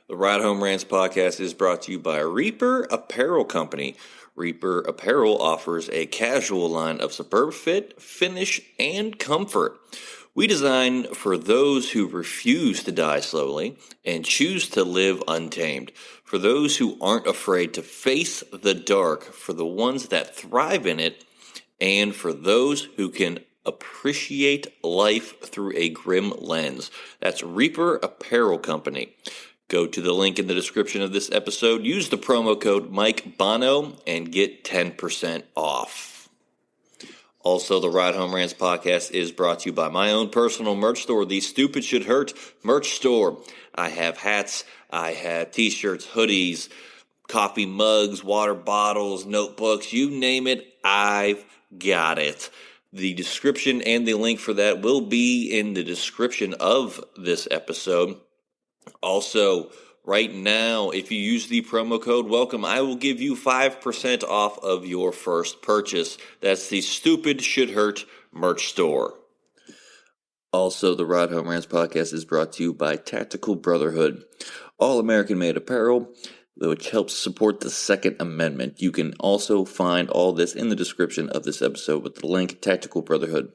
The Ride Home Rants podcast is brought to you by Reaper Apparel Company. Reaper Apparel offers a casual line of superb fit, finish, and comfort. We design for those who refuse to die slowly and choose to live untamed. For those who aren't afraid to face the dark, for the ones that thrive in it, and for those who can appreciate life through a grim lens. That's Reaper Apparel Company. Go to the link in the description of this episode, use the promo code Mike Bono, and get 10% off. Also, the Ride Home Rants podcast is brought to you by my own personal merch store, the Stupid Should Hurt merch store. I have hats, I have t-shirts, hoodies, coffee mugs, water bottles, notebooks, you name it, I've got it. The description and the link for that will be in the description of this episode. Also, right now, if you use the promo code WELCOME, I will give you 5% off of your first purchase. That's the Stupid Should Hurt merch store. Also, the Ride Home Rants podcast is brought to you by Tactical Brotherhood, all American-made apparel, which helps support the Second Amendment. You can also find all this in the description of this episode with the link, Tactical Brotherhood.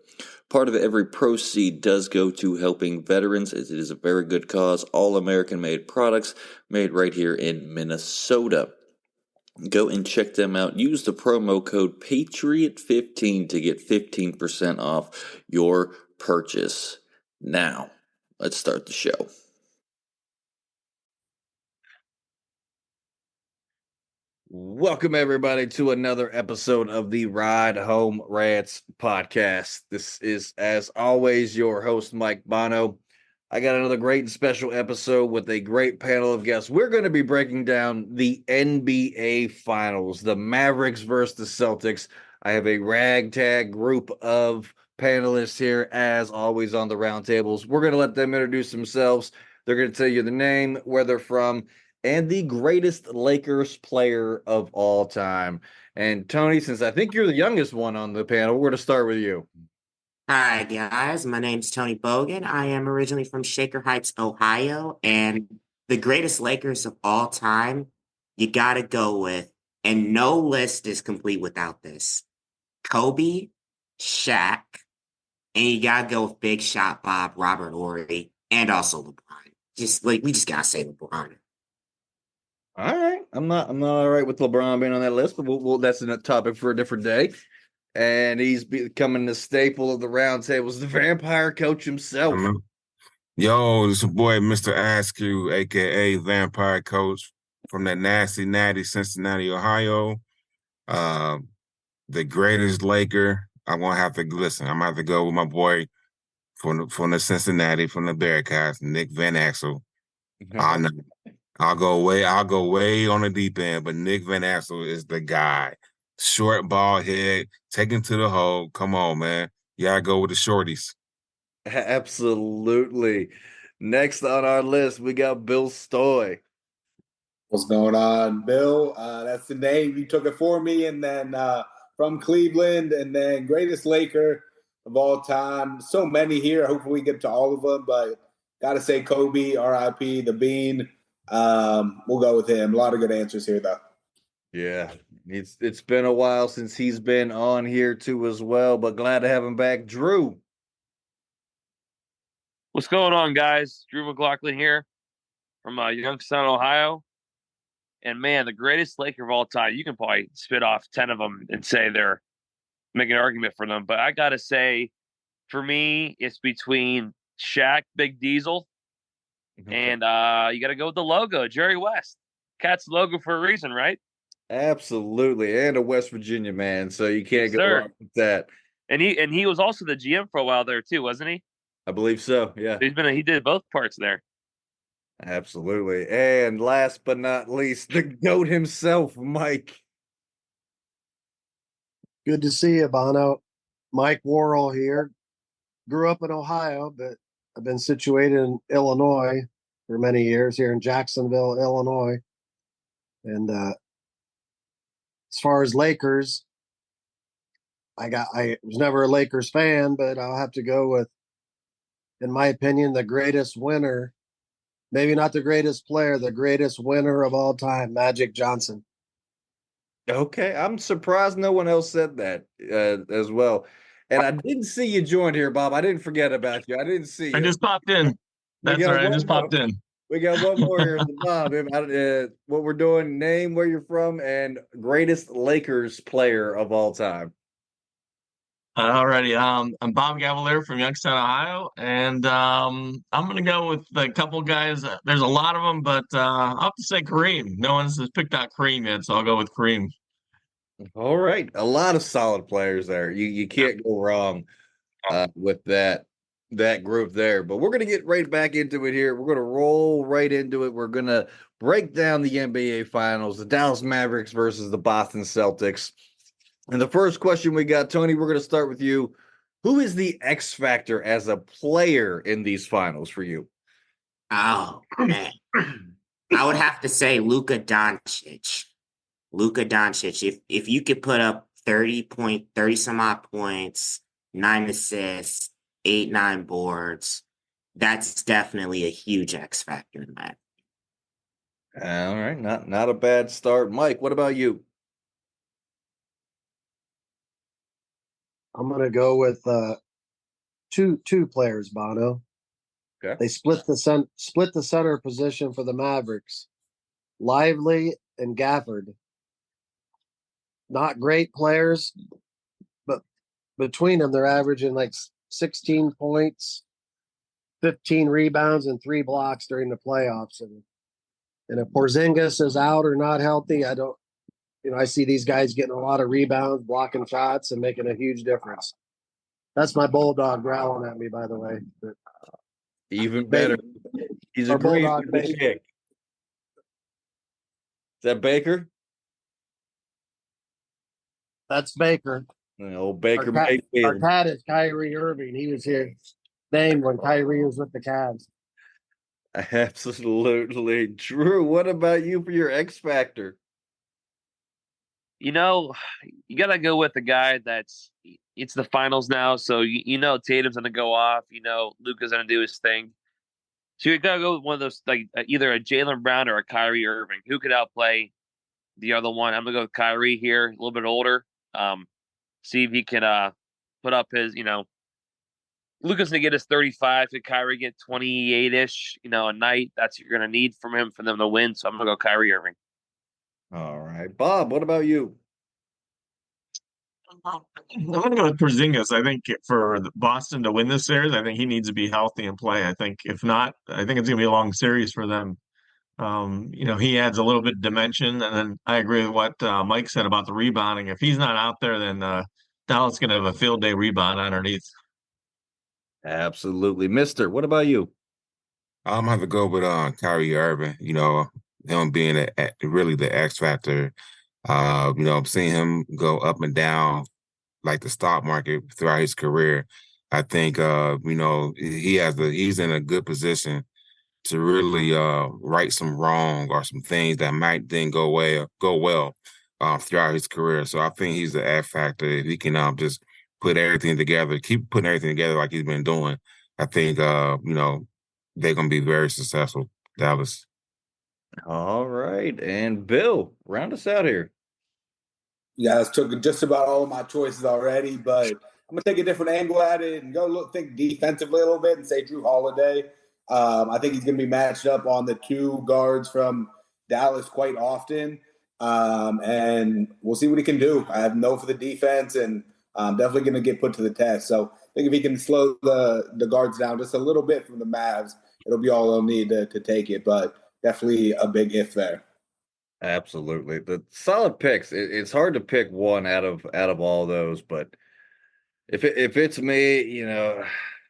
Part of every proceed does go to helping veterans, as it is a very good cause. All American-made products made right here in Minnesota. Go and check them out. Use the promo code PATRIOT15 to get 15% off your purchase. Now, let's start the show. Welcome, everybody, to another episode of the Ride Home Rants podcast. This is, as always, your host, Mike Bono. I got another great and special episode with a great panel of guests. We're going to be breaking down the NBA Finals, the Mavericks versus the Celtics. I have a ragtag group of panelists here, as always, on the roundtables. We're going to let them introduce themselves. They're going to tell you the name, where they're from, and the greatest Lakers player of all time. And Tony, since I think you're the youngest one on the panel, we're going to start with you. Hi, guys. My name's Tony Bogan. I am originally from Shaker Heights, Ohio. And the greatest Lakers of all time, you got to go with, and no list is complete without this, Kobe, Shaq, and you got to go with Big Shot Bob, Robert Horry, and also LeBron. We just got to say LeBron. All right. I'm not all right with LeBron being on that list, but that's a topic for a different day. And he's becoming the staple of the roundtables, the vampire coach himself. Yo, this your boy, Mr. Askew, a.k.a. Vampire Coach from that nasty, natty Cincinnati, Ohio. The greatest Laker. I'm going to have to listen. I'm going to have to go with my boy from the Cincinnati, from the Bearcats, Nick Van Exel. I know. I'll go way on the deep end, but Nick Van Exel is the guy. Short ball head, taken to the hole. Come on, man. You gotta go with the shorties. Absolutely. Next on our list, we got Bill Stoy. What's going on, Bill? That's the name. You took it for me. And then from Cleveland, and then greatest Laker of all time. So many here. Hopefully we get to all of them, but got to say Kobe, RIP, the Bean. We'll go with him. A lot of good answers here, though. Yeah, it's been a while since he's been on here too as well, but glad to have him back. Drew. What's going on, guys? Drew McLaughlin here from Youngstown, Ohio. And man, the greatest Laker of all time. You can probably spit off 10 of them and say they're making an argument for them. But I got to say, for me, it's between Shaq, Big Diesel, and you got to go with the logo, Jerry West. Cat's logo for a reason, right? Absolutely, and a West Virginia man, so you can't go wrong with that. And he was also the GM for a while there too, wasn't he? I believe so. Yeah, he did both parts there. Absolutely, and last but not least, the GOAT himself, Mike. Good to see you, Bono. Mike Worrell here. Grew up in Ohio, but I've been situated in Illinois for many years, here in Jacksonville, Illinois. And as far as Lakers, I was never a Lakers fan, but I'll have to go with, in my opinion, the greatest winner Maybe not the greatest player, the greatest winner of all time, Magic Johnson. Okay, I'm surprised no one else said that as well. And I didn't see you join here, Bob. I didn't forget about you. I didn't see you. I just popped in. That's all right. I just popped in. We got one more here. So Bob, what we're doing, name where you're from and greatest Lakers player of all time. Alrighty. I'm Bob Gavalier from Youngstown, Ohio, and I'm gonna go with a couple guys. There's a lot of them, but I'll have to say Kareem. No one's picked out Kareem yet, so I'll go with Kareem. All right, a lot of solid players there. You can't go wrong with that group there. But we're gonna get right back into it here. We're gonna roll right into it. We're gonna break down the NBA Finals, the Dallas Mavericks versus the Boston Celtics. And the first question we got, Tony, we're going to start with you. Who is the X factor as a player in these finals for you? Oh, man. I would have to say Luka Dončić. Luka Dončić. If you could put up 30 some odd points, 9 assists, 8-9 boards, that's definitely a huge X factor in that. All right, not a bad start. Mike, what about you? I'm going to go with two players, Bono. Okay. They split the center position for the Mavericks. Lively and Gafford. Not great players, but between them, they're averaging like 16 points, 15 rebounds, and 3 blocks during the playoffs. And if Porzingis is out or not healthy, I see these guys getting a lot of rebounds, blocking shots, and making a huge difference. That's my bulldog growling at me, by the way. But even better. He's agreeing with the kick. Is that Baker? That's Baker. Old Baker Our Mayfield. cat is Kyrie Irving. He was here named when Kyrie was with the Cavs. Absolutely. Drew, what about you for your X factor? You got to go with the guy it's the finals now. So, Tatum's going to go off. Luka's going to do his thing. So you got to go with one of those, like either a Jaylen Brown or a Kyrie Irving. Who could outplay the other one? I'm going to go with Kyrie here, a little bit older. See if he can put up his, Luka's going to get his 35. Could Kyrie get 28-ish, a night? That's what you're going to need from him for them to win. So I'm going to go Kyrie Irving. All right. Bob, what about you? I'm going to go with Porzingis. I think for Boston to win this series, I think he needs to be healthy and play. I think if not, I think it's going to be a long series for them. He adds a little bit of dimension, and then I agree with what Mike said about the rebounding. If he's not out there, then Dallas is going to have a field day rebound underneath. Absolutely. Mister, what about you? I'm gonna have to go with Kyrie Irving. Him being really the X factor. I'm seeing him go up and down like the stock market throughout his career. I think he's in a good position to really right some wrong or some things that might then go well throughout his career. So I think he's the X factor. If he can just put everything together, keep putting everything together like he's been doing, I think they're gonna be very successful, Dallas. All right. And Bill, round us out here. You guys took just about all of my choices already, but I'm gonna take a different angle at it and think defensively a little bit and say Drew Holiday. I think he's gonna be matched up on the 2 guards from Dallas quite often. And we'll see what he can do. I have no for the defense, and I'm definitely going to get put to the test. So I think if he can slow the guards down just a little bit from the Mavs, it'll be all they'll need to take it. But definitely a big if there. Absolutely. The solid picks. It's hard to pick one out of all those, but if it's me,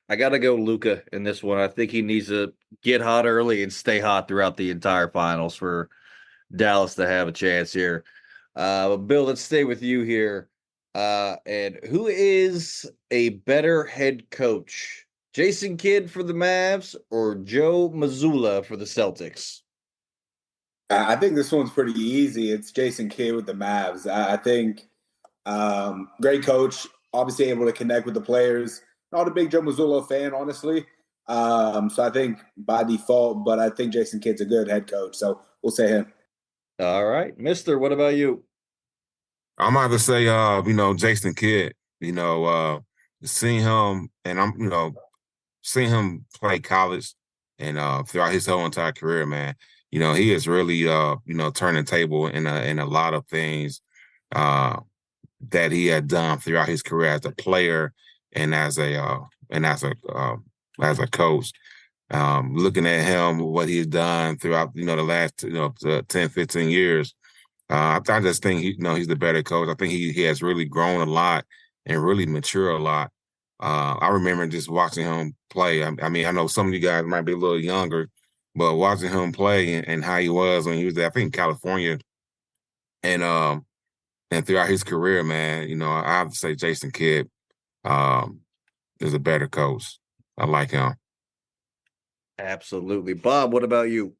I got to go Luka in this one. I think he needs to get hot early and stay hot throughout the entire finals for Dallas to have a chance here. Bill, let's stay with you here. And who is a better head coach, Jason Kidd for the Mavs or Joe Mazzulla for the Celtics? I think this one's pretty easy. It's Jason Kidd with the Mavs. I think great coach, obviously able to connect with the players. Not a big Joe Mazzulla fan, honestly, So I think by default, but I think Jason Kidd's a good head coach. So we'll say him. All right. Mister, what about you? I'm about to say, Jason Kidd. Seeing him, and seeing him play college and throughout his whole entire career, man. He is really, turning table in a lot of things that he had done throughout his career as a player and as a coach. Looking at him, what he's done throughout, the last, 10, 15 years, I just think he's the better coach. I think he has really grown a lot and really matured a lot. I remember just watching him play. I mean, I know some of you guys might be a little younger, but watching him play and how he was when he was there, I think California, and throughout his career, man, I have to say Jason Kidd is a better coach. I like him. Absolutely. Bob, what about you?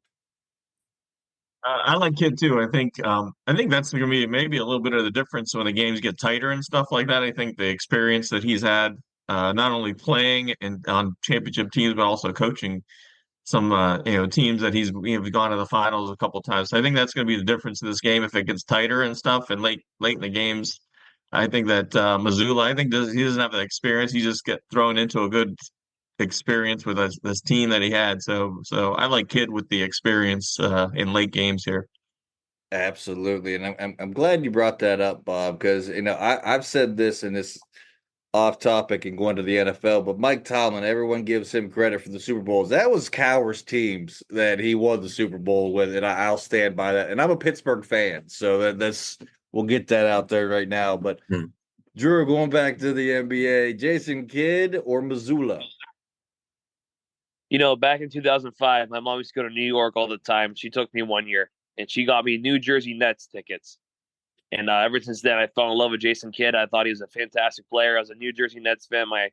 I like Kidd too. I think that's going to be maybe a little bit of the difference when the games get tighter and stuff like that. I think the experience that he's had, not only playing and on championship teams, but also coaching some teams that he's gone to the finals a couple of times. So I think that's going to be the difference in this game if it gets tighter and stuff and late in the games. I think that Mazzulla, he doesn't have the experience. He just get thrown into a good experience with this team that he had. So I like Kidd with the experience in late games here. Absolutely, and I'm glad you brought that up, Bob, because I've said this and this off topic and going to the NFL, but Mike Tomlin, everyone gives him credit for the Super Bowls. That was Cowher's teams that he won the Super Bowl with, and I'll stand by that. And I'm a Pittsburgh fan, so that's we'll get that out there right now. But Drew, going back to the NBA, Jason Kidd or Mazzulla? Back in 2005, my mom used to go to New York all the time. She took me one year, and she got me New Jersey Nets tickets. And ever since then, I fell in love with Jason Kidd. I thought he was a fantastic player. I was a New Jersey Nets fan my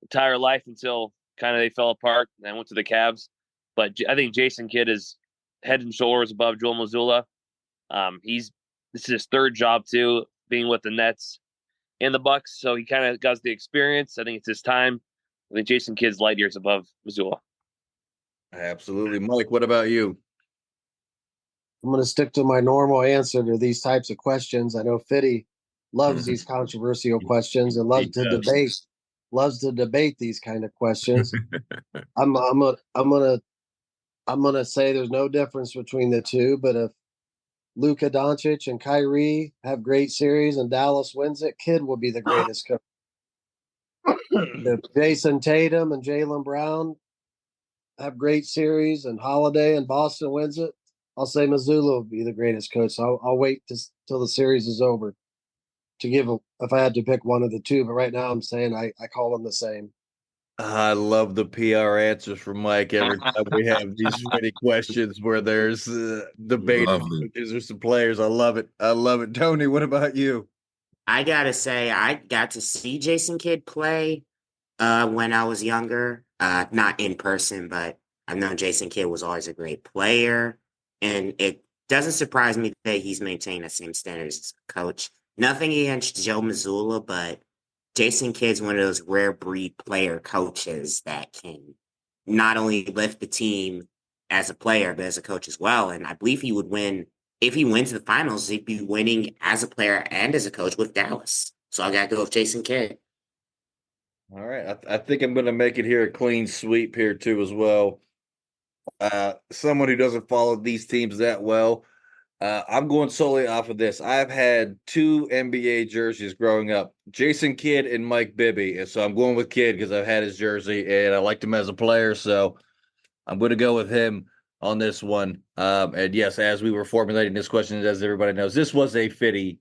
entire life until kind of they fell apart, and I went to the Cavs. But I think Jason Kidd is head and shoulders above Joe Mazzulla. This is his third job too, being with the Nets and the Bucks. So he kind of got the experience. I think it's his time. I think Jason Kidd's light years above Mazzulla. Absolutely. Mike, what about you? I'm going to stick to my normal answer to these types of questions. I know Fitty loves these controversial questions and loves to debate these kind of questions. I'm gonna say there's no difference between the two, but if Luka Dončić and Kyrie have great series and Dallas wins it, Kidd will be the greatest coach. If Jason Tatum and Jaylen Brown have great series and Holiday and Boston wins it, I'll say Mazzulla will be the greatest coach. So I'll wait till the series is over to give if I had to pick one of the two. But right now I'm saying I call them the same. I love the PR answers from Mike every time we have these many questions where there's debate. There's some players. I love it. Tony, what about you? I gotta say, I got to see Jason Kidd play when I was younger. Not in person, but I've known Jason Kidd was always a great player. And it doesn't surprise me that he's maintained the same standards as a coach. Nothing against Joe Mazzulla, but Jason Kidd's one of those rare breed player coaches that can not only lift the team as a player, but as a coach as well. And I believe he would win. If he wins the finals, he'd be winning as a player and as a coach with Dallas. So I got to go with Jason Kidd. All right. I think I'm going to make it here a clean sweep here too as well. Someone who doesn't follow these teams that well. I'm going solely off of this. I've had two NBA jerseys growing up, Jason Kidd and Mike Bibby. And so I'm going with Kidd because I've had his jersey and I liked him as a player. So I'm going to go with him on this one. And yes, as we were formulating this question, as everybody knows, this was a Fitty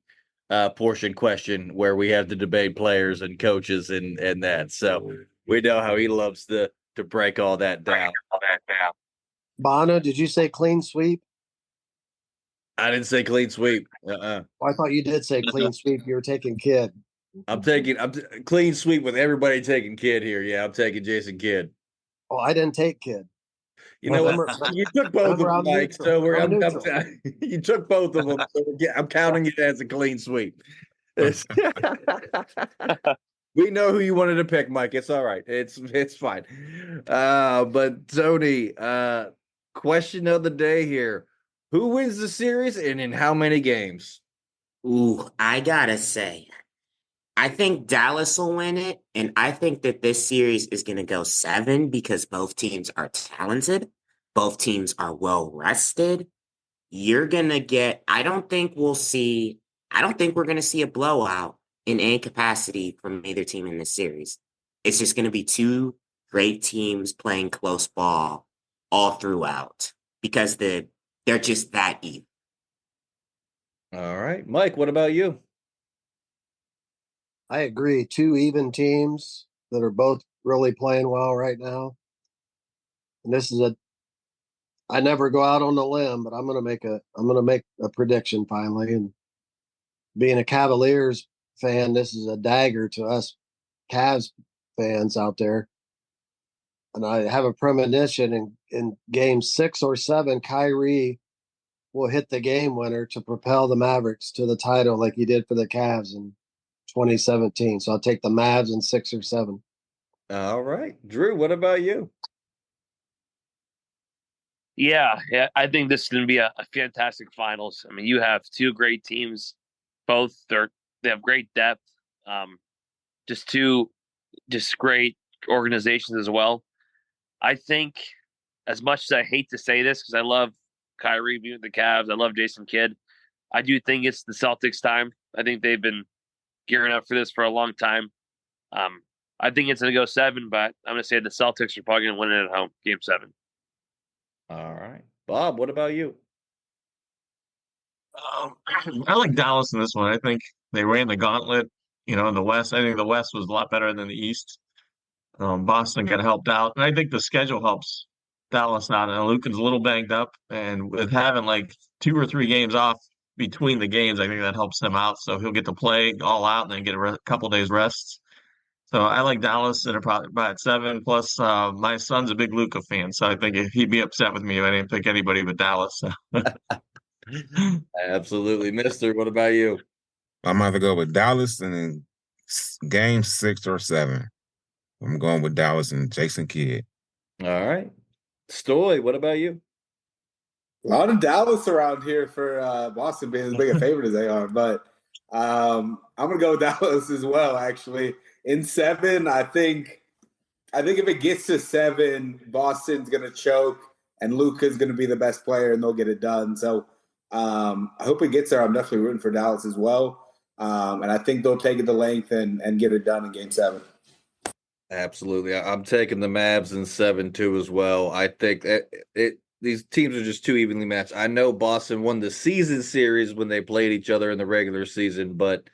portion question where we have to debate players and coaches and that. So we know how he loves to break all that down. Bono, did you say clean sweep? I didn't say clean sweep. I thought you did say clean sweep. You were taking Kidd. I'm clean sweep with everybody taking Kidd here. Yeah, I'm taking Jason Kidd. Oh, I didn't take Kidd. You know what? You took both of them, Mike. So you took both of them. So I'm counting it as a clean sweep. We know who you wanted to pick, Mike. It's all right. It's fine. But Tony, question of the day here: who wins the series and in how many games? Ooh, I gotta say, I think Dallas will win it, and I think that this series is gonna go 7 because both teams are talented, both teams are well rested. You're gonna get. I don't think we're gonna see a blowout in any capacity from either team in this series. It's just gonna be two great teams playing close ball all throughout because they're just that even. All right, Mike. What about you? I agree. Two even teams that are both really playing well right now. And I never go out on a limb, but I'm gonna make a prediction finally. And being a Cavaliers fan, this is a dagger to us Cavs fans out there. And I have a premonition in game 6 or 7, Kyrie will hit the game winner to propel the Mavericks to the title like he did for the Cavs in 2017. So I'll take the Mavs in 6 or 7. All right, Drew. What about you? Yeah, I think this is going to be a fantastic finals. I mean, you have two great teams. Both they have great depth. Just great organizations as well. I think, as much as I hate to say this, because I love Kyrie being with the Cavs, I love Jason Kidd. I do think it's the Celtics' time. I think they've been gearing up for this for a long time. I think it's going to go 7, but I'm going to say the Celtics are probably going to win it at home, game 7. All right, Bob. What about you? I like Dallas in this one. I think they ran the gauntlet, in the West. I think the West was a lot better than the East. Boston got helped out, and I think the schedule helps Dallas out. And Luka's a little banged up, and with having like 2 or 3 games off between the games, I think that helps him out. So he'll get to play all out and then get a couple days rest. So I like Dallas at about 7. Plus, my son's a big Luka fan, so I think he'd be upset with me if I didn't pick anybody but Dallas. So. Absolutely, Mister. What about you? I'm going to go with Dallas and then game 6 or 7. I'm going with Dallas and Jason Kidd. All right, Stoy. What about you? A lot of Dallas around here for Boston being as big a favorite as they are, but I'm gonna go with Dallas as well. Actually, in 7, I think if it gets to 7, Boston's gonna choke, and Luka's gonna be the best player, and they'll get it done. So I hope it gets there. I'm definitely rooting for Dallas as well, and I think they'll take it to length and get it done in Game 7. Absolutely, I'm taking the Mavs in 7 too as well. I think these teams are just too evenly matched. I know Boston won the season series when they played each other in the regular season, but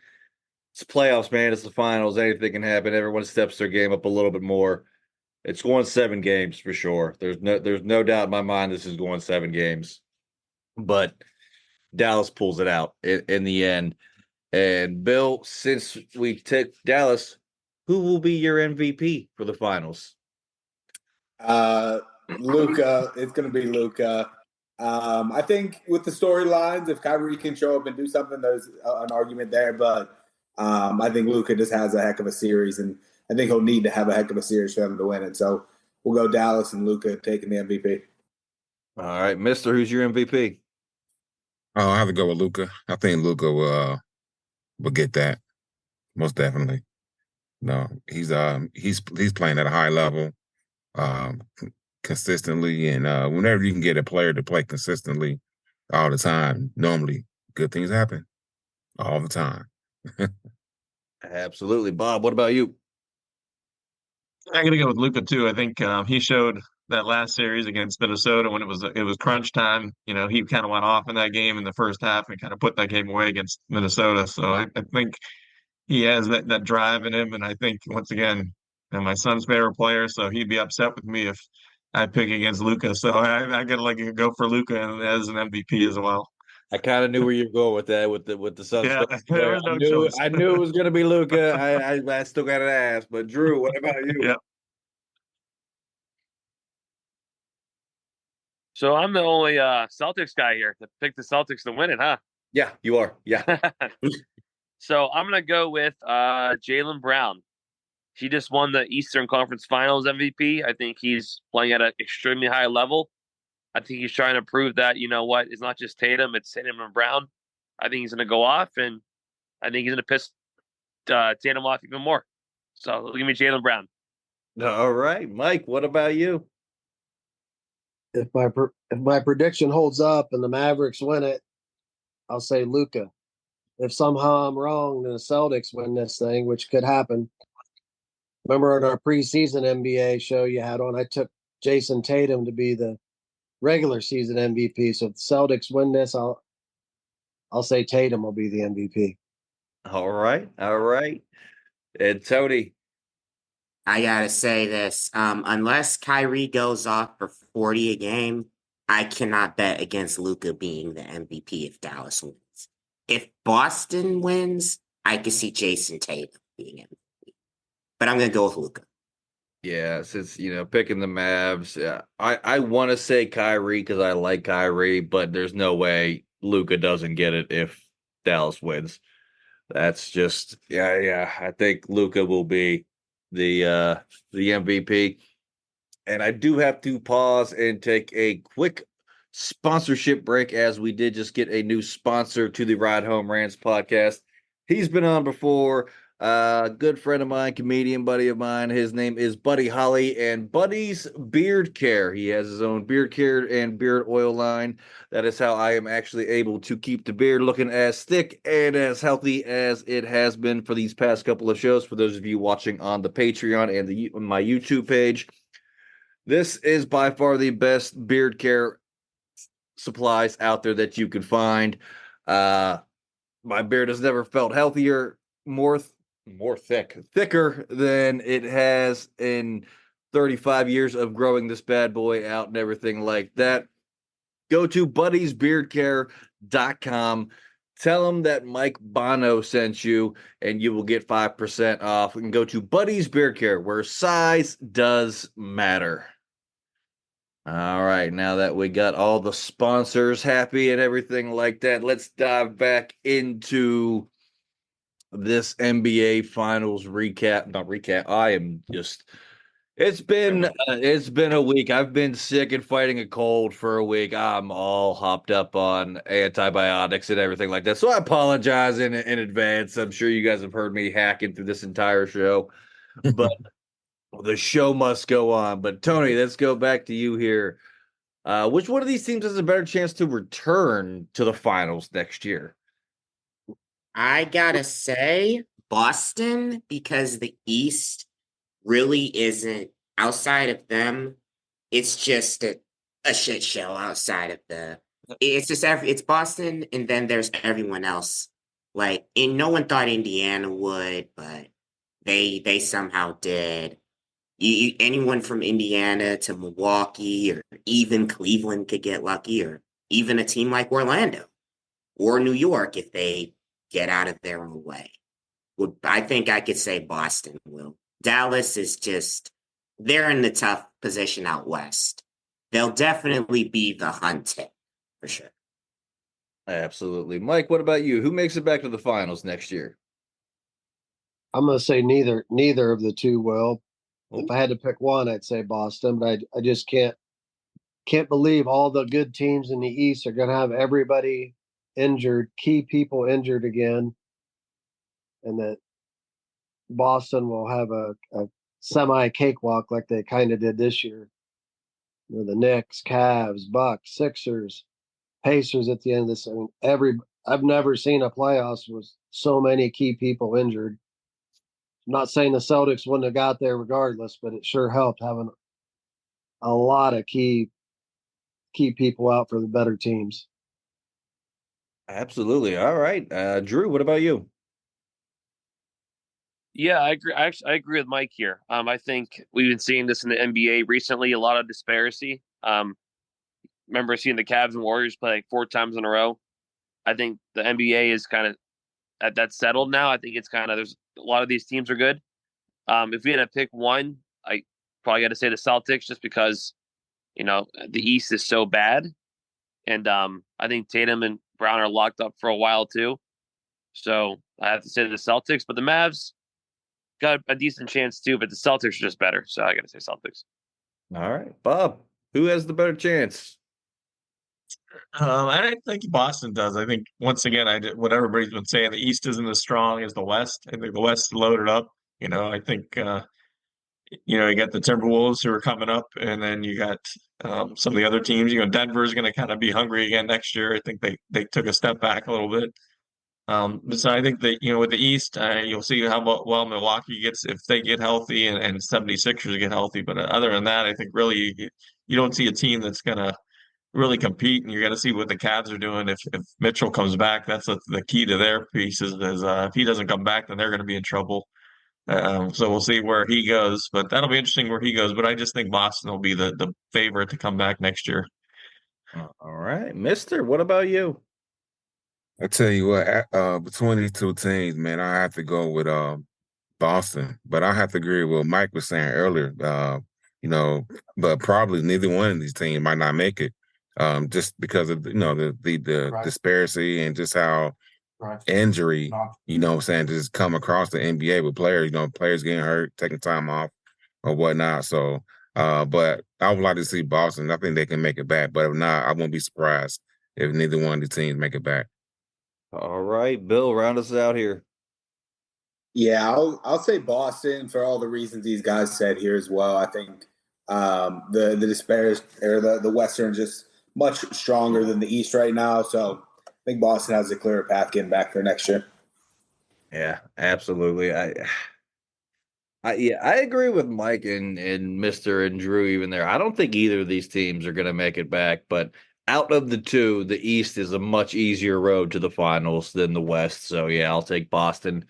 it's playoffs, man. It's the finals. Anything can happen. Everyone steps their game up a little bit more. It's going 7 games for sure. There's no doubt in my mind this is going 7 games. But Dallas pulls it out in the end. And Bill, since we took Dallas, who will be your MVP for the finals? Luka. It's going to be Luka. I think with the storylines, if Kyrie can show up and do something, there's an argument there. But I think Luka just has a heck of a series, and I think he'll need to have a heck of a series for them to win it. So we'll go Dallas and Luka taking the MVP. All right, Mister, who's your MVP? Oh, I have to go with Luka. I think Luka will get that most definitely. No, he's playing at a high level, consistently, and whenever you can get a player to play consistently all the time, normally good things happen all the time. Absolutely, Bob. What about you? I'm gonna go with Luka too. I think he showed that last series against Minnesota when it was crunch time. He kind of went off in that game in the first half and kind of put that game away against Minnesota. So I think he has that drive in him, and I think once again, my son's favorite player, so he'd be upset with me if I pick against Luka. So I gotta go for Luka as an MVP as well. I kind of knew where you're going with that, with the Suns. Yeah, there was no choice. I knew it was going to be Luka. I still got to ask, but Drew, what about you? Yeah. So I'm the only Celtics guy here that picked the Celtics to win it, huh? Yeah, you are. Yeah. So I'm going to go with Jaylen Brown. He just won the Eastern Conference Finals MVP. I think he's playing at an extremely high level. I think he's trying to prove that, you know what, it's not just Tatum, it's Tatum and Brown. I think he's going to go off, and I think he's going to piss Tatum off even more. So give me Jaylen Brown. All right, Mike, what about you? If my prediction holds up and the Mavericks win it, I'll say Luka. If somehow I'm wrong and the Celtics win this thing, which could happen. Remember in our preseason NBA show you had on, I took Jason Tatum to be the regular season MVP. So if the Celtics win this, I'll say Tatum will be the MVP. All right. And Tony. I gotta say this. Unless Kyrie goes off for 40 a game, I cannot bet against Luka being the MVP if Dallas wins. If Boston wins, I could see Jason Tatum being MVP. But I'm gonna go with Luka. Yeah, since picking the Mavs, I want to say Kyrie because I like Kyrie, but there's no way Luka doesn't get it if Dallas wins. That's just I think Luka will be the MVP. And I do have to pause and take a quick sponsorship break as we did just get a new sponsor to the Ride Home Rants podcast. He's been on before. Good friend of mine, comedian buddy of mine. His name is Buddy Holly and Buddy's Beard Care. He has his own beard care and beard oil line. That is how I am actually able to keep the beard looking as thick and as healthy as it has been for these past couple of shows. For those of you watching on the Patreon and my YouTube page, this is by far the best beard care supplies out there that you can find. My beard has never felt healthier, more thicker than it has in 35 years of growing this bad boy out and everything like that. Go to buddysbeardcare.com. Tell them that Mike Bono sent you, and you will get 5% off. And go to Buddy's Beard Care, where size does matter. All right, now that we got all the sponsors happy and everything like that, let's dive back into this NBA Finals recap. Not recap. I am just. It's been a week. I've been sick and fighting a cold for a week. I'm all hopped up on antibiotics and everything like that. So I apologize in advance. I'm sure you guys have heard me hacking through this entire show, but the show must go on. But Tony, let's go back to you here. Which one of these teams has a better chance to return to the finals next year? I gotta say Boston, because the East really isn't, outside of them, it's just a shit show outside of it's Boston, and then there's everyone else. Like, and no one thought Indiana would, but they somehow did. Anyone from Indiana to Milwaukee or even Cleveland could get lucky, or even a team like Orlando or New York if they get out of their own way. I think I could say Boston will. Dallas is just, they're in the tough position out west. They'll definitely be the hunted, for sure. Absolutely. Mike, what about you? Who makes it back to the finals next year? I'm going to say neither of the two will. If I had to pick one, I'd say Boston, but I just can't believe all the good teams in the East are going to have everybody injured, key people injured again, and that Boston will have a semi cakewalk like they kind of did this year. The Knicks, Cavs, Bucks, Sixers, Pacers at the end of this. I mean, I've never seen a playoffs with so many key people injured. I'm not saying the Celtics wouldn't have got there regardless, but it sure helped having a lot of key people out for the better teams. Absolutely. All right. Drew, what about you? Yeah, I agree. I agree with Mike here. I think we've been seeing this in the NBA recently, a lot of disparity. Remember seeing the Cavs and Warriors play like 4 times in a row. I think the NBA is kind of that's settled now. I think it's kind of, there's a lot of these teams are good. If we had to pick one, I probably got to say the Celtics, just because the East is so bad, and I think Tatum and Brown are locked up for a while too. So I have to say the Celtics, but the Mavs, got a decent chance too, but the Celtics are just better. So I got to say Celtics. All right, Bob, who has the better chance? I think Boston does. I think once again, what everybody's been saying, the East isn't as strong as the West. I think the West is loaded up. I think you got the Timberwolves who are coming up, and then you got some of the other teams. Denver's going to kind of be hungry again next year. I think they took a step back a little bit. So I think that with the East, you'll see how well Milwaukee gets if they get healthy and 76ers get healthy. But other than that, I think really you don't see a team that's going to really compete, and you're going to see what the Cavs are doing. If Mitchell comes back, that's the key to their pieces. Is if he doesn't come back, then they're going to be in trouble. So we'll see where he goes, but that'll be interesting where he goes. But I just think Boston will be the favorite to come back next year. All right, Mister. What about you? I tell you what, between these two teams, man, I have to go with Boston, but I have to agree with what Mike was saying earlier. But probably neither one of these teams might not make it, just because of the Right. disparity and just how injury, just come across the NBA with players. Players getting hurt, taking time off, or whatnot. So, but I would like to see Boston. I think they can make it back, but if not, I won't be surprised if neither one of the teams make it back. All right, Bill, round us out here. Yeah, I'll say Boston for all the reasons these guys said here as well. I think the despairs or the Western just much stronger than the East right now. So I think Boston has a clearer path getting back for next year. Yeah, absolutely. I agree with Mike and Mister and Drew even there. I don't think either of these teams are going to make it back, but out of the two, the East is a much easier road to the finals than the West. So yeah, I'll take Boston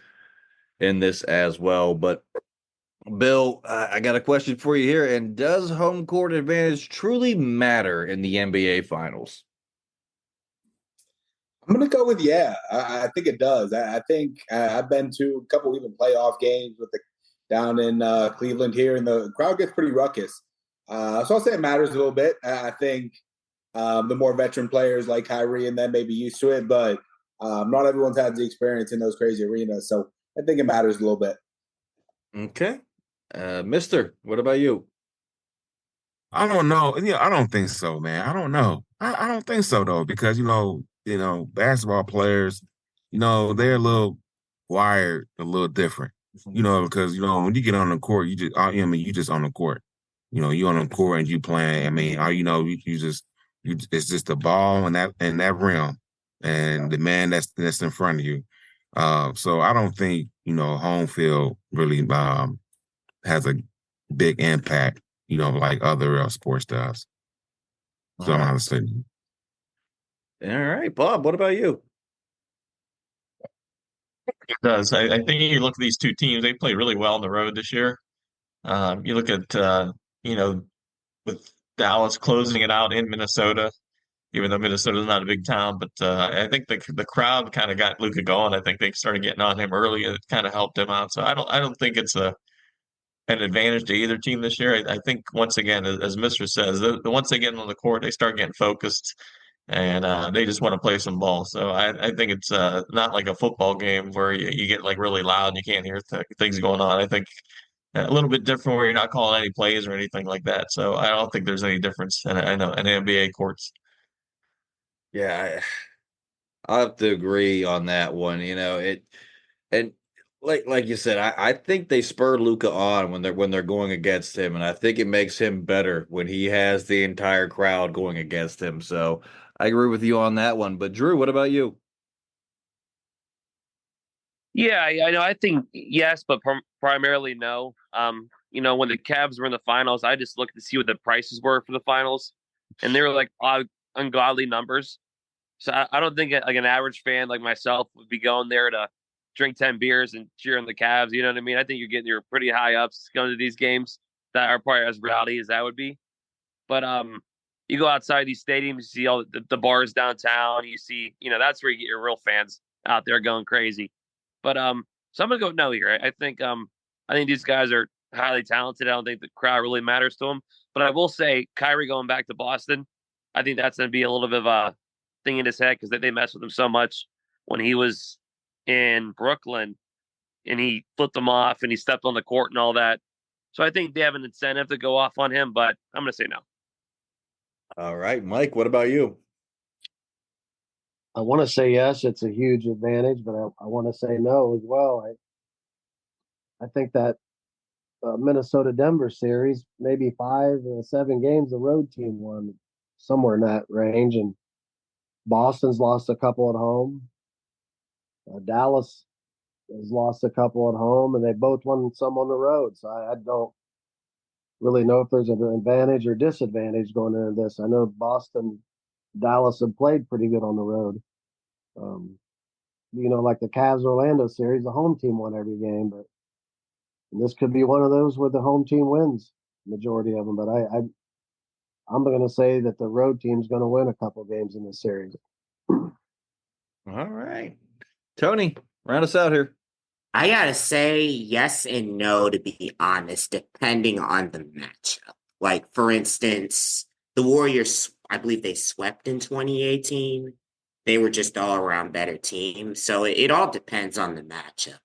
in this as well. But Bill, I got a question for you here. And does home court advantage truly matter in the NBA finals? I'm going to go with I think it does. I think I've been to a couple even playoff games down in Cleveland here, and the crowd gets pretty ruckus. So I'll say it matters a little bit. I think the more veteran players like Kyrie and them may be used to it, but not everyone's had the experience in those crazy arenas. So I think it matters a little bit. Okay. Mister, what about you? I don't know. Yeah, I don't think so, man. I don't know. I don't think so though, because basketball players, they're a little wired a little different. Because when you get on the court, you just on the court. You on the court and you playing. I mean, it's just the ball and that rim and the man that's in front of you. So I don't think home field really has a big impact, like other sports does. So I'm not saying. All right, Bob, what about you? It does. I think you look at these two teams; they play really well on the road this year. You look at with Dallas closing it out in Minnesota, even though Minnesota's not a big town, but I think the crowd kind of got Luka going. I think they started getting on him early, and it kind of helped him out. So I don't think it's an advantage to either team this year. I think once again, as Mister says, once they get on the court, they start getting focused, and they just want to play some ball. So I think it's not like a football game where you get like really loud and you can't hear things going on. I think a little bit different where you're not calling any plays or anything like that. So I don't think there's any difference in NBA courts. Yeah, I have to agree on that one. And like you said, I think they spur Luka on when they're going against him, and I think it makes him better when he has the entire crowd going against him. So I agree with you on that one. But Drew, what about you? Yeah, I know. I think yes, but primarily no. When the Cavs were in the finals, I just looked to see what the prices were for the finals, and they were like ungodly numbers. So I don't think like an average fan like myself would be going there to drink 10 beers and cheer on the Cavs. You know what I mean? I think you're getting your pretty high ups going to these games that are probably as rowdy as that would be. But you go outside these stadiums, you see all the bars downtown. You see, that's where you get your real fans out there going crazy. But so I'm gonna go no here. I think these guys are highly talented. I don't think the crowd really matters to them. But I will say Kyrie going back to Boston, I think that's gonna be a little bit of a thing in his head because they messed with him so much when he was in Brooklyn. and he flipped them off and he stepped on the court and all that. So I think they have an incentive to go off on him, but I'm going to say no. All right, Mike, what about you? I want to say yes, it's a huge advantage, but I want to say no as well. I think that Minnesota Denver series, maybe 5 or 7 games, the road team won somewhere in that range, and Boston's lost a couple at home. Dallas has lost a couple at home, and they both won some on the road. So I don't really know if there's an advantage or disadvantage going into this. I know Boston, Dallas have played pretty good on the road. Like the Cavs Orlando series, the home team won every game, but this could be one of those where the home team wins majority of them. But I'm going to say that the road team's going to win a couple games in this series. All right, Tony, round us out here. I gotta say yes and no, to be honest, depending on the matchup. Like, for instance, the Warriors, I believe they swept in 2018. They were just all around better team. So it all depends on the matchup.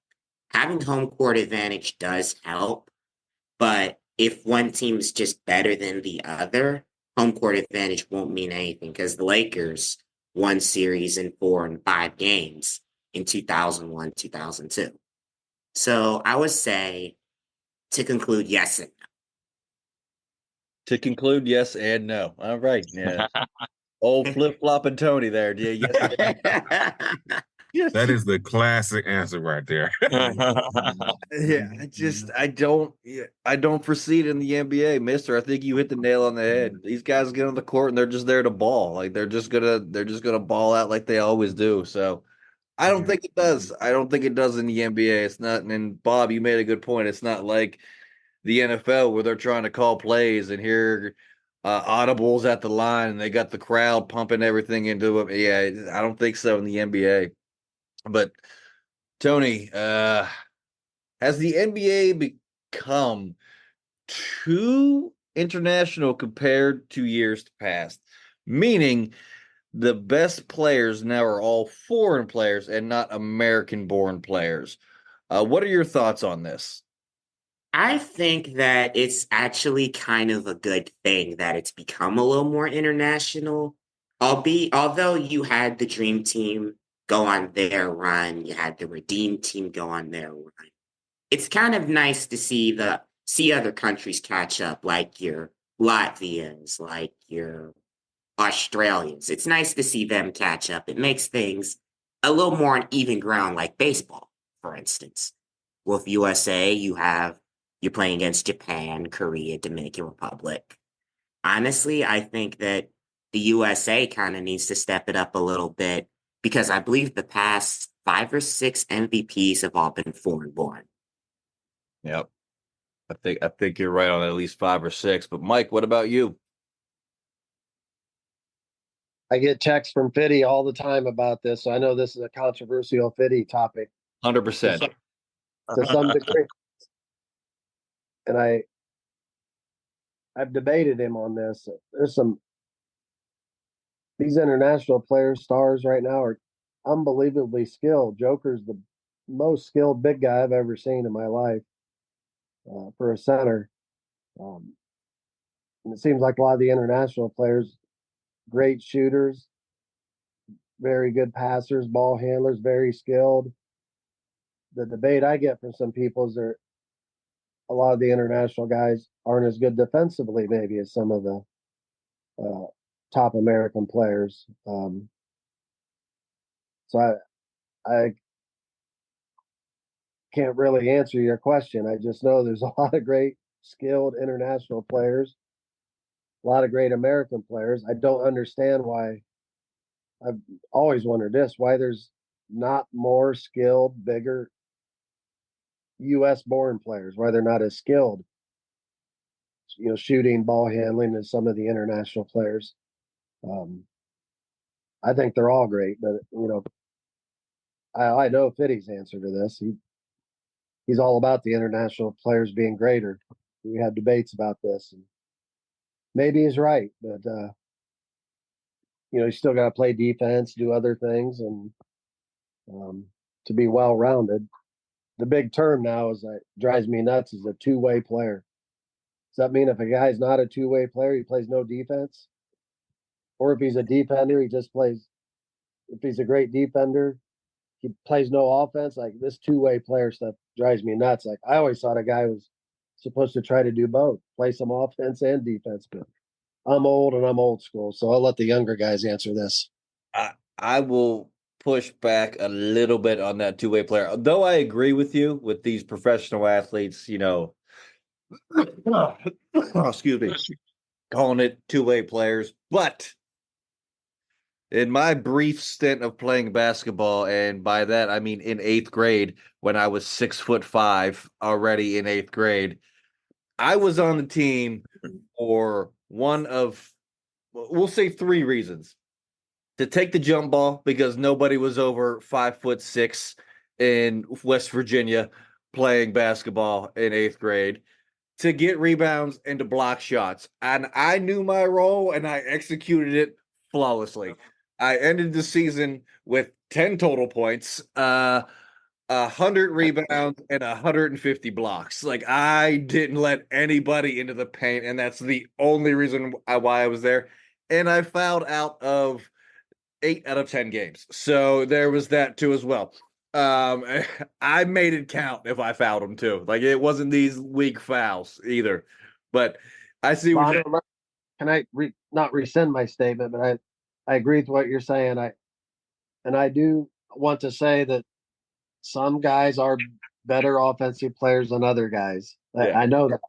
Having home court advantage does help, but if one team is just better than the other, home court advantage won't mean anything because the Lakers won series in 4 and 5 games in 2001, 2002. So I would say, to conclude, yes and no. To conclude, yes and no. All right. Yeah. Old flip-flopping Tony there. Yeah. Yes. That is the classic answer right there. Yeah, I don't foresee it in the NBA, mister. I think you hit the nail on the head. These guys get on the court and they're just there to ball. Like they're just gonna ball out like they always do. So I don't think it does. I don't think it does in the NBA. It's not, and Bob, you made a good point. It's not like the NFL where they're trying to call plays and hear audibles at the line and they got the crowd pumping everything into it. Yeah, I don't think so in the NBA. But Tony, has the NBA become too international compared to years past? Meaning the best players now are all foreign players and not American-born players. What are your thoughts on this? I think that it's actually kind of a good thing that it's become a little more international. Although you had the Dream Team go on their run, you had the Redeem Team go on their run. It's kind of nice to see other countries catch up, like your Latvians, like your Australians. It's nice to see them catch up. It makes things a little more on even ground, like baseball, for instance. With USA, you're playing against Japan, Korea, Dominican Republic. Honestly, I think that the USA kind of needs to step it up a little bit because I believe the past 5 or 6 MVPs have all been foreign born. Yep. I think you're right on at least 5 or 6. But Mike, what about you? I get texts from Fitty all the time about this. So I know this is a controversial Fitty topic. 100%. To some degree. And I've debated him on this. These international players, stars right now are unbelievably skilled. Joker's the most skilled big guy I've ever seen in my life for a center. And it seems like a lot of the international players, great shooters, very good passers, ball handlers, very skilled. The debate I get from some people is a lot of the international guys aren't as good defensively, maybe, as some of the top American players. So I can't really answer your question. I just know there's a lot of great, skilled international players, a lot of great American players. I don't understand why. I've always wondered why there's not more skilled, bigger U.S. born players, why they're not as skilled, shooting, ball handling as some of the international players. I think they're all great, but I know Fitty's answer to this. He's all about the international players being greater. We had debates about this, and maybe he's right, but you still got to play defense, do other things, and to be well-rounded. the big term now is that drives me nuts is a two-way player. Does that mean if a guy's not a two-way player, he plays no defense? Or if he's a defender, he just plays, if he's a great defender, he plays no offense? Like this two-way player stuff drives me nuts. Like I always thought a guy was supposed to try to do both, play some offense and defense. But I'm old and I'm old school, so I'll let the younger guys answer this. I will push back a little bit on that two-way player. Though I agree with you with these professional athletes, you know, excuse me, calling it two-way players. But in my brief stint of playing basketball, and by that I mean in 8th grade, when I was 6'5", already in 8th grade, I was on the team for one of, we'll say 3 reasons. To take the jump ball, because nobody was over 5'6" in West Virginia playing basketball in 8th grade. To get rebounds and to block shots. And I knew my role and I executed it flawlessly. I ended the season with 10 total points, 100 rebounds, and 150 blocks. Like, I didn't let anybody into the paint, and that's the only reason why I was there. And I fouled out of 8 out of 10 games. So there was that too as well. I made it count if I fouled them too. Like, it wasn't these weak fouls either. But I see what you're... Can I not rescind my statement, but I agree with what you're saying. I do want to say that some guys are better offensive players than other guys. Yeah. I know that.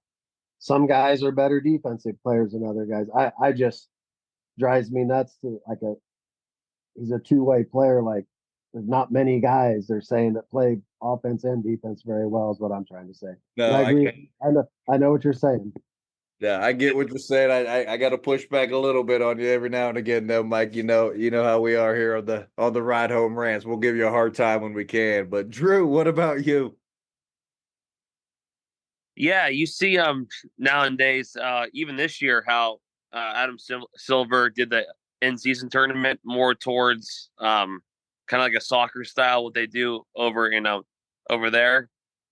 Some guys are better defensive players than other guys. I just drives me nuts to he's a two-way player. Like there's not many guys they're saying that play offense and defense very well is what I'm trying to say. No, I agree. I know what you're saying. Yeah, I get what you're saying. I got to push back a little bit on you every now and again, though, Mike. You know how we are here on the ride home rants. We'll give you a hard time when we can. But Drew, what about you? Yeah, you see nowadays, even this year, how Adam Silver did the in-season tournament more towards kind of like a soccer style, what they do over over there.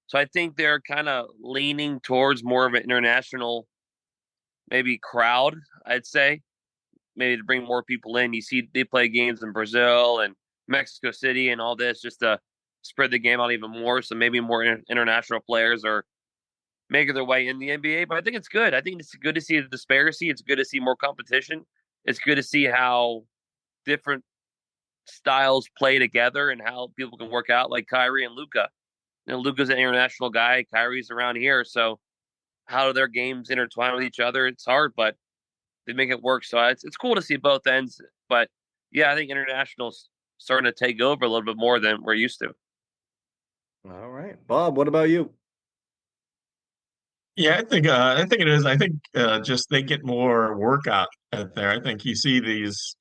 So I think they're kind of leaning towards more of an international maybe crowd, I'd say, maybe to bring more people in. You see they play games in Brazil and Mexico City and all this just to spread the game out even more. So maybe more international players are making their way in the NBA. But I think it's good. I think it's good to see the disparity. It's good to see more competition. It's good to see how different styles play together and how people can work out, like Kyrie and Luka. You know, Luka's an international guy. Kyrie's around here. So how do their games intertwine with each other? It's hard, but they make it work. So it's cool to see both ends. But yeah, I think international's starting to take over a little bit more than we're used to. All right, Bob, what about you? Yeah, I think it is. I think just they get more workout out there. I think you see these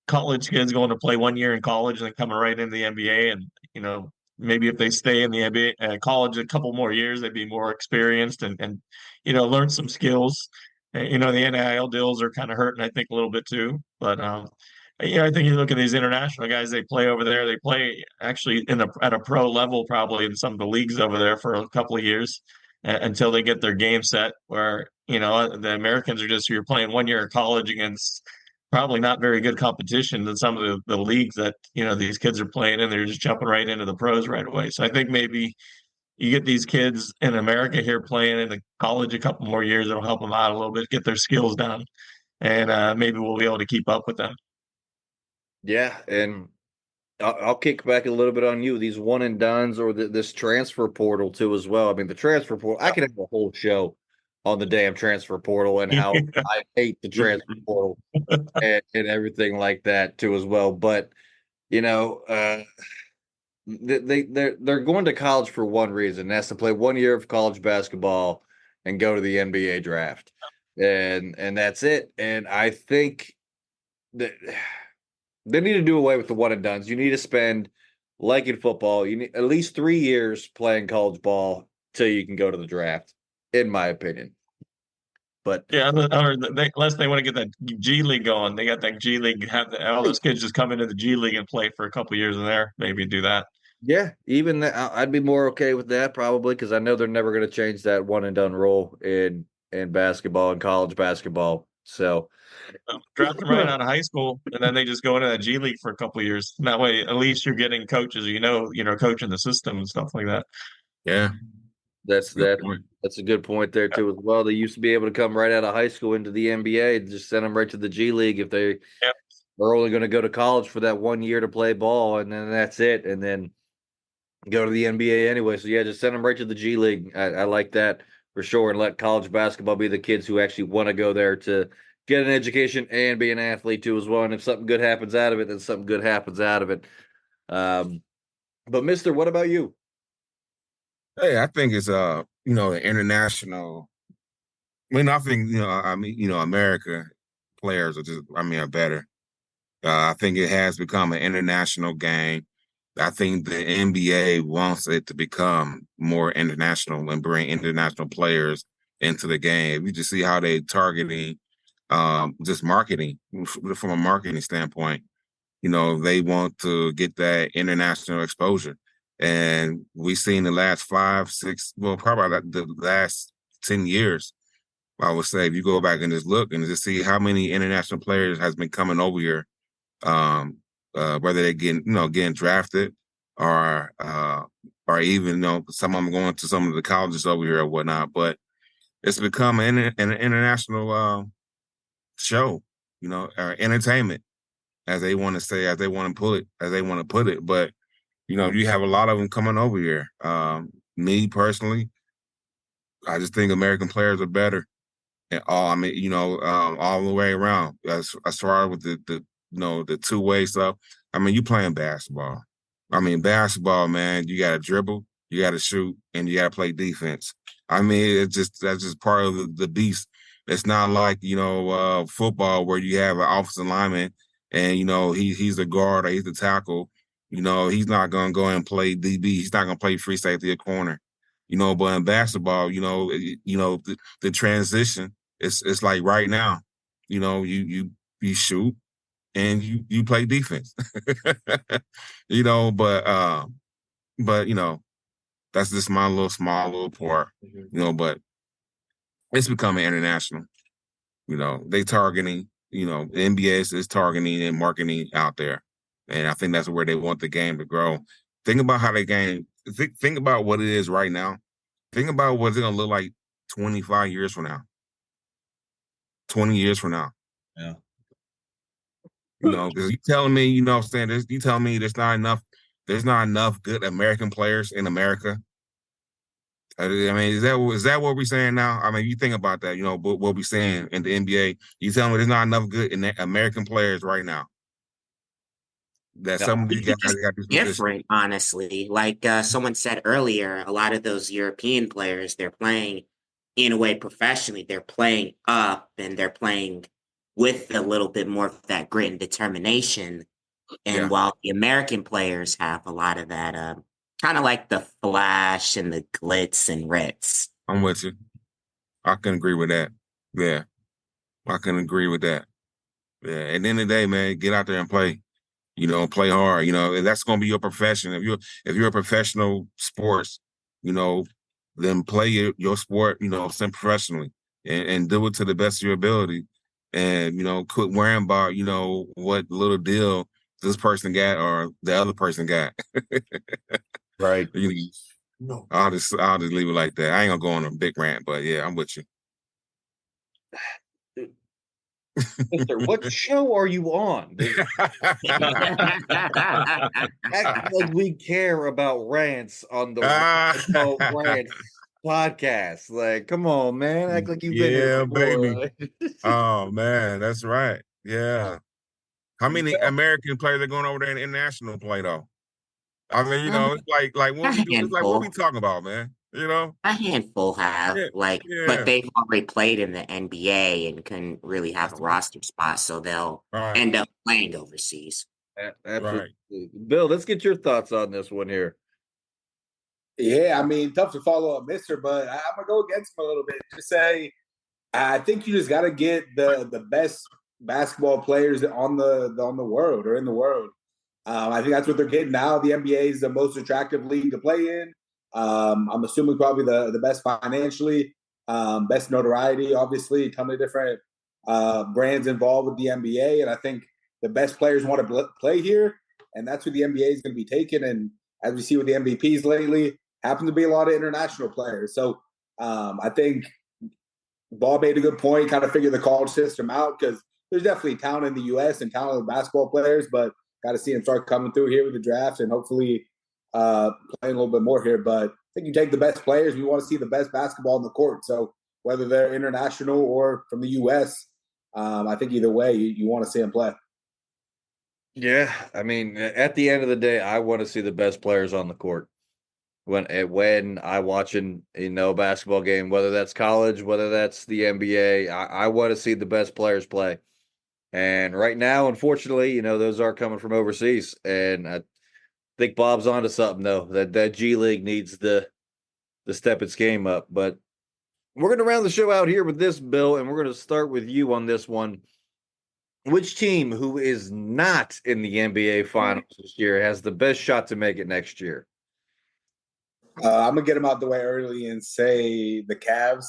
college kids going to play 1 year in college and then coming right into the NBA, and maybe if they stay in the NBA college a couple more years, they'd be more experienced and learn some skills. The NIL deals are kind of hurting, I think, a little bit too. But I think you look at these international guys, they play over there. They play actually at a pro level, probably in some of the leagues over there for a couple of years until they get their game set. Where the Americans are just, you're playing 1 year of college against probably not very good competition in some of the leagues that these kids are playing in. They're just jumping right into the pros right away. So I think maybe you get these kids in America here playing in the college a couple more years. It'll help them out a little bit, get their skills down, and maybe we'll be able to keep up with them. Yeah, and I'll kick back a little bit on you. These one and dones, or this transfer portal too, as well. I mean, the transfer portal. I could have a whole show on the damn transfer portal and how I hate the transfer portal and everything like that too, as well. But they're going to college for one reason. And that's to play 1 year of college basketball and go to the NBA draft, and that's it. And I think that they need to do away with the one and dones. You need to spend, like in football, you need at least 3 years playing college ball till you can go to the draft, in my opinion. But yeah, unless they want to get that G League going, they got that G League. All those kids just come into the G League and play for a couple of years in there. Maybe do that. Yeah, even that, I'd be more okay with that probably because I know they're never going to change that one and done rule in basketball and college basketball. So Draft them right out of high school, and then they just go into that G League for a couple of years. And that way, at least you're getting coaches, coaching the system and stuff like that. Yeah, that's good that. point. That's a good point there too as well. They used to be able to come right out of high school into the NBA and just send them right to the G League if they Yep. are only going to go to college for that 1 year to play ball, and then that's it, and then go to the NBA anyway. So yeah, just send them right to the G League. I like that for sure, and let college basketball be the kids who actually want to go there to get an education and be an athlete too as well. And if something good happens out of it, then something good happens out of it. But Mister, what about you? Hey, I think it's the international. I think America players are better. I think it has become an international game. I think the NBA wants it to become more international and bring international players into the game. You just see how they targeting just marketing from a marketing standpoint. They want to get that international exposure. And we've seen the last 5, 6, well, probably the last 10 years, I would say, if you go back and just look and just see how many international players has been coming over here, whether they're getting drafted or even, some of them going to some of the colleges over here or whatnot. But it's become an international show, or entertainment, as they want to say, as they want to put it. But you have a lot of them coming over here. Me personally, I just think American players are better, and all the way around. As far as with the two-way stuff. You playing basketball. Basketball, man. You got to dribble, you got to shoot, and you got to play defense. That's just part of the beast. It's not like football where you have an offensive lineman and he's the guard or he's the tackle. He's not gonna go and play DB. He's not gonna play free safety or corner. But in basketball, the transition it's like right now. You shoot and you play defense. But that's just my small little part. But it's becoming international. They targeting, the NBA is targeting and marketing out there. And I think that's where they want the game to grow. Think about how they game. Think about what it is right now. Think about what it's going to look like 25 years from now. 20 years from now. Yeah. Because you telling me, you telling me there's not enough good American players in America. Is that what we're saying now? You think about that, what we're saying in the NBA. You tell me there's not enough good American players right now. That some of these guys got this different, honestly. Like someone said earlier, a lot of those European players, they're playing in a way professionally. They're playing up and they're playing with a little bit more of that grit and determination. And while the American players have a lot of that, kind of like the flash and the glitz and ritz. I'm with you. I can agree with that. Yeah. I can agree with that. Yeah. At the end of the day, man, get out there and play. Play hard. And that's going to be your profession. If you're a professional sports, then play your sport, professionally and do it to the best of your ability. And, quit worrying about, what little deal this person got or the other person got. Right. No. I'll just leave it like that. I ain't gonna go on a big rant, but yeah, I'm with you. Mister, what show are you on? Act like we care about rants on the rants podcast. Like, come on, man. Act like you've been here before. Baby. Oh man, that's right. Yeah. How many American players are going over there in international play though? It's like what we talking about, man. A handful have, but they've already played in the NBA and couldn't really have a roster spot, so they'll end up playing overseas. Absolutely. Right. Bill, let's get your thoughts on this one here. Yeah, tough to follow up, Mister, but I'm gonna go against him a little bit. Just say, I think you just got to get the best basketball players on the world or in the world I think that's what they're getting now. The NBA is the most attractive league to play in. I'm assuming probably the best financially, best notoriety, obviously, a ton of different brands involved with the NBA. And I think the best players want to play here, and that's who the NBA is going to be taking. And as we see with the MVPs lately, happen to be a lot of international players. So I think Bob made a good point, kind of figure the college system out, because there's definitely talent in the U.S. and talented basketball players, but got to see them start coming through here with the draft and hopefully playing a little bit more here. But I think you take the best players. We want to see the best basketball on the court. So whether they're international or from the U.S., I think either way, you want to see them play. Yeah, I mean, at the end of the day, I want to see the best players on the court. When I watching a basketball game, whether that's college, whether that's the NBA, I want to see the best players play. And right now, unfortunately, those are coming from overseas. And I think Bob's onto something though. That G League needs to step its game up. But we're going to round the show out here with this, Bill, and we're going to start with you on this one. Which team who is not in the NBA Finals this year has the best shot to make it next year? I'm going to get them out the way early and say the Cavs.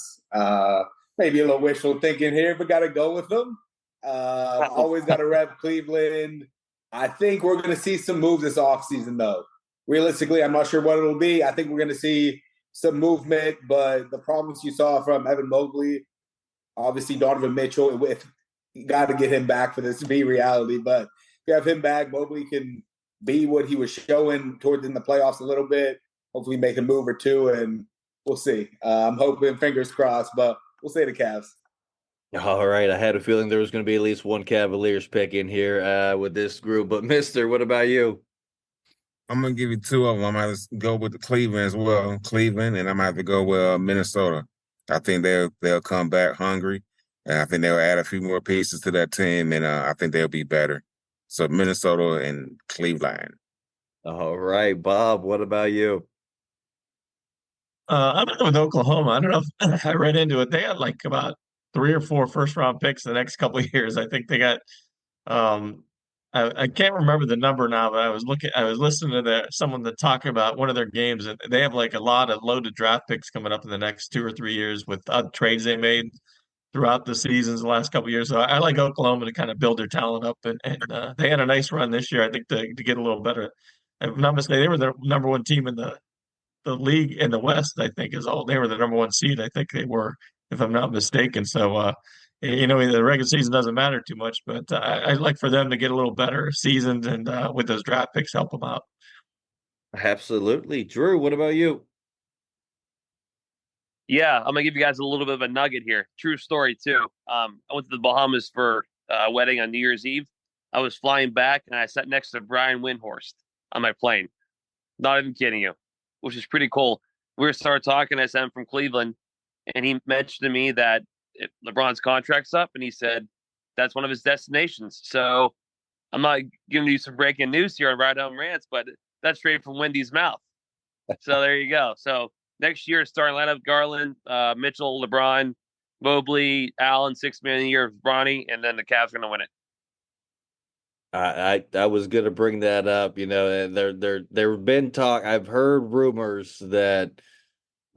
Maybe a little wishful thinking here, but got to go with them. Always got to rep Cleveland. I think we're going to see some moves this offseason, though. Realistically, I'm not sure what it'll be. I think we're going to see some movement, but the problems you saw from Evan Mobley, obviously Donovan Mitchell, you got to get him back for this to be reality. But if you have him back, Mobley can be what he was showing towards in the playoffs a little bit. Hopefully make a move or two, and we'll see. I'm hoping, fingers crossed, but we'll say the Cavs. All right. I had a feeling there was going to be at least one Cavaliers pick in here with this group. But, Mister, what about you? I'm going to give you two of them. I'm going to go with the Cleveland as well. Cleveland, and I'm going to have to go with Minnesota. I think they'll come back hungry, and I think they'll add a few more pieces to that team, and I think they'll be better. So Minnesota and Cleveland. All right. Bob, what about you? I'm with Oklahoma. I don't know if I read into it. They had like about 3 or 4 first-round picks the next couple of years. I think they got I can't remember the number now, but I was listening to someone that talk about one of their games, and they have like a lot of loaded draft picks coming up in the next 2 or 3 years with trades they made throughout the seasons the last couple of years. So I like Oklahoma to kind of build their talent up, and they had a nice run this year, I think, to get a little better. If I'm not mistaken, they were the number one team in the league in the West. I think they were the number one seed. I think they were, if I'm not mistaken. So the regular season doesn't matter too much, but I like for them to get a little better seasoned, and with those draft picks help them out. Absolutely. Drew, what about you? Yeah, I'm going to give you guys a little bit of a nugget here. True story, too. I went to the Bahamas for a wedding on New Year's Eve. I was flying back, and I sat next to Brian Windhorst on my plane. Not even kidding you, which is pretty cool. We started talking. I said, I'm from Cleveland, and he mentioned to me that LeBron's contract's up, and he said that's one of his destinations. So I'm not giving you some breaking news here on Ride Home Rants, but that's straight from Wendy's mouth. So there you go. So next year, starting lineup: Garland, Mitchell, LeBron, Mobley, Allen, 6th man of the year of Bronny, and then the Cavs are going to win it. I was going to bring that up. There been talk. I've heard rumors that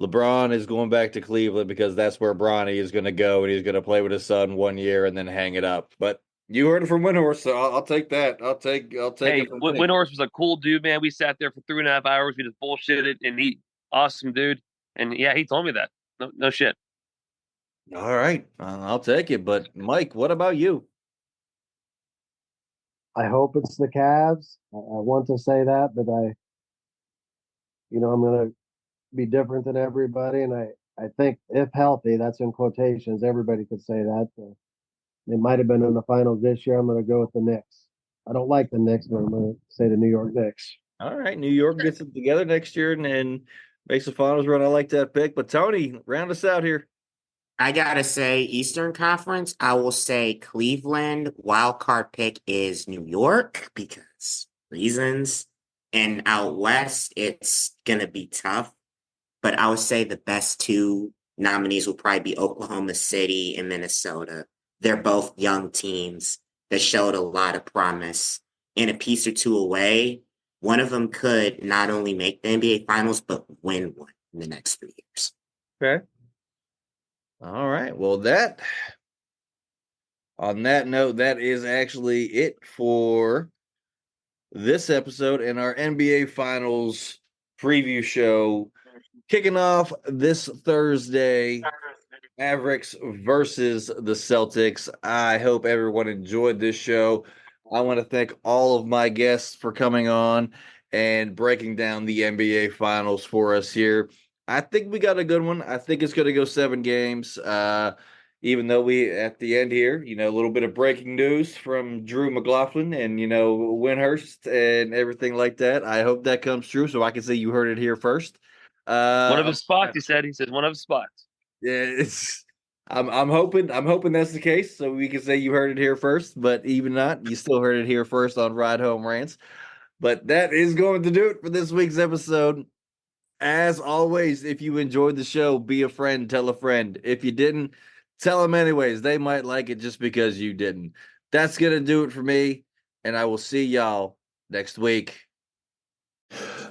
LeBron is going back to Cleveland because that's where Bronny is going to go, and he's going to play with his son 1 year and then hang it up. But you heard it from Windhorst, so I'll take that. I'll take. Hey, Windhorst was a cool dude, man. We sat there for 3.5 hours. We just bullshitted, and awesome dude. And yeah, he told me that. No shit. All right, I'll take it. But Mike, what about you? I hope it's the Cavs. I want to say that, but I'm going to be different than everybody. And I think if healthy, that's in quotations, everybody could say that. They might have been in the finals this year. I'm going to go with the Knicks. I don't like the Knicks, but I'm going to say the New York Knicks. All right, New York gets it together next year and makes the finals run. I like that pick. But Tony, round us out here. I gotta say, Eastern Conference, I will say Cleveland. Wild card pick is New York because reasons. And out west, it's gonna be tough. But I would say the best 2 nominees will probably be Oklahoma City and Minnesota. They're both young teams that showed a lot of promise in a piece or two away, one of them could not only make the NBA Finals, but win one in the next 3 years. Okay. All right. Well, on that note, that is actually it for this episode and our NBA Finals preview show. Kicking off this Thursday, Mavericks versus the Celtics. I hope everyone enjoyed this show. I want to thank all of my guests for coming on and breaking down the NBA Finals for us here. I think we got a good one. I think it's going to go 7 games. Even though we, at the end here, a little bit of breaking news from Drew McLaughlin and, Winhurst and everything like that. I hope that comes true so I can say you heard it here first. One of his spots, he said one of his spots. Yeah, I'm hoping that's the case, so we can say you heard it here first, but even not, you still heard it here first on Ride Home Rants. But that is going to do it for this week's episode. As always, if you enjoyed the show, be a friend, tell a friend. If you didn't, tell them anyways. They might like it just because you didn't. That's going to do it for me, and I will see y'all next week.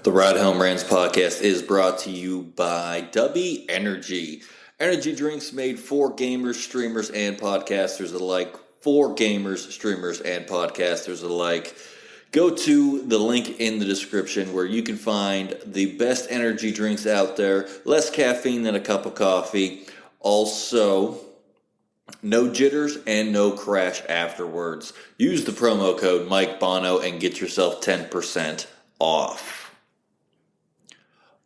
The Ride Home Rants podcast is brought to you by W Energy. Energy drinks made for gamers, streamers, and podcasters alike. For gamers, streamers, and podcasters alike. Go to the link in the description where you can find the best energy drinks out there. Less caffeine than a cup of coffee. Also, no jitters and no crash afterwards. Use the promo code Mike Bono and get yourself 10% off.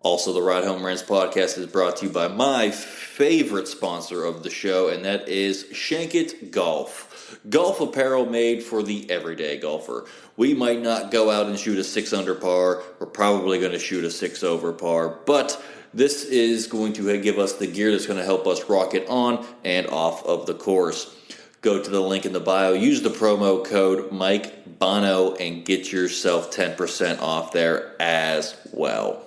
Also, the Ride Home Rants podcast is brought to you by my favorite sponsor of the show, and that is Shank It Golf. Golf apparel made for the everyday golfer. We might not go out and shoot a 6 under par. We're probably going to shoot a 6 over par, but this is going to give us the gear that's going to help us rock it on and off of the course. Go to the link in the bio, use the promo code Mike Bono, and get yourself 10% off there as well.